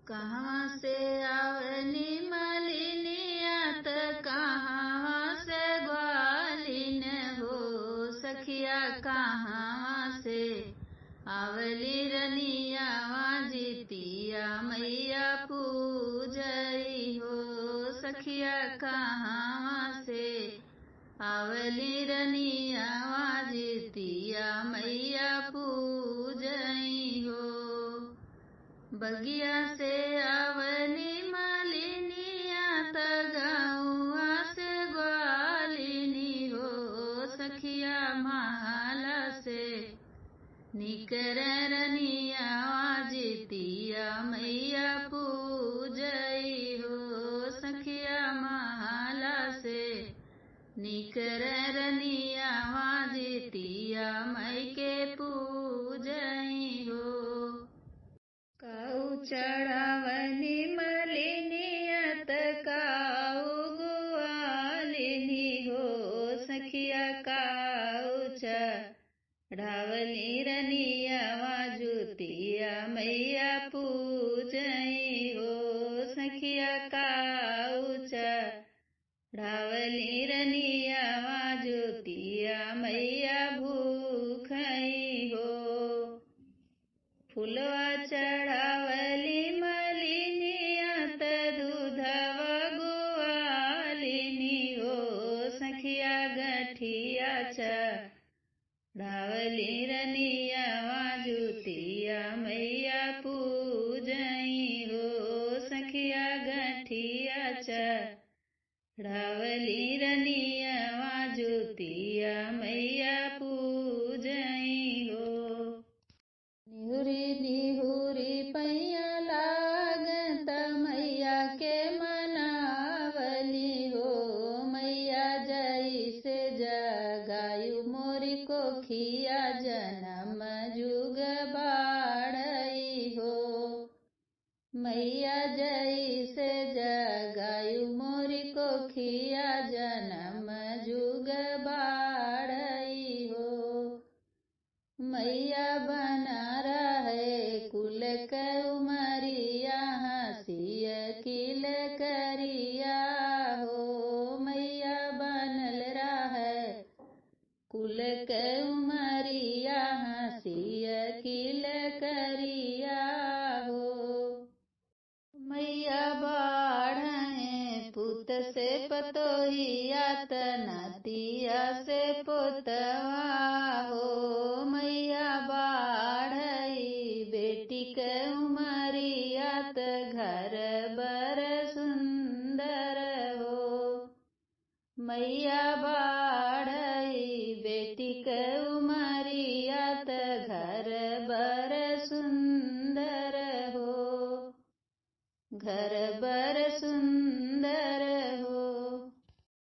कहाँ से आवनी मलिनिया त कहाँ से ग्वालिन हो सखिया, कहाँ से आवली रनिया जीतिया मैया पूजई हो सखिया, कहाँ से आवली रनिया जीतिया मैया पूजई हो। बगिया से आवली मालिनिया त गौआ से ग्वालिनी हो सखिया, माला से निकर रनिया जीतिया मैया पूजई हो सखिया, माला से निकर रनिया जीतिया मई के पूजई हो। काऊ चढ़ावनी मलिनिया त काऊ ग्वालिनी हो सखिया, काऊ चढ़ावनी रनिया जुतिया मैया पूजई हो सखिया, काऊ चढ़ावनी रनिया जुतिया मैया भूखई हो। फुलवा चढ़ावली मलिनिया त दूधवा ग्वालिनी हो सखिया, गठिया चढ़ावली रनिया जुतिया मैया पूजई हो सखिया, गठिया चढ़ावली रनिया जुतिया मैया पूजई हो। निहुरी निहुरी पैया लागत मैया के मनावली हो मैया, जैसे जगायु मोरी कोखिया जन्म जुग बाढ़ई हो मैया, जैसे जगायु मोरी कोखिया जन्म जुग बाढ़ई हो मैया, बना रहे कुल उमरिया हंसिय किल करिया हो मैया, बनल रहे कुल उमरिया हंसिय किल करिया हो मैया, बाढ़े पुत से पतोहिया त नातिया से पोतवा हो मैया, बाढ़ई बेटी के उमरिया त घर बर सुंदर हो मैया, बाढ़ई बेटी के उमरिया त घर बर सुंदर हो घर बर सुंदर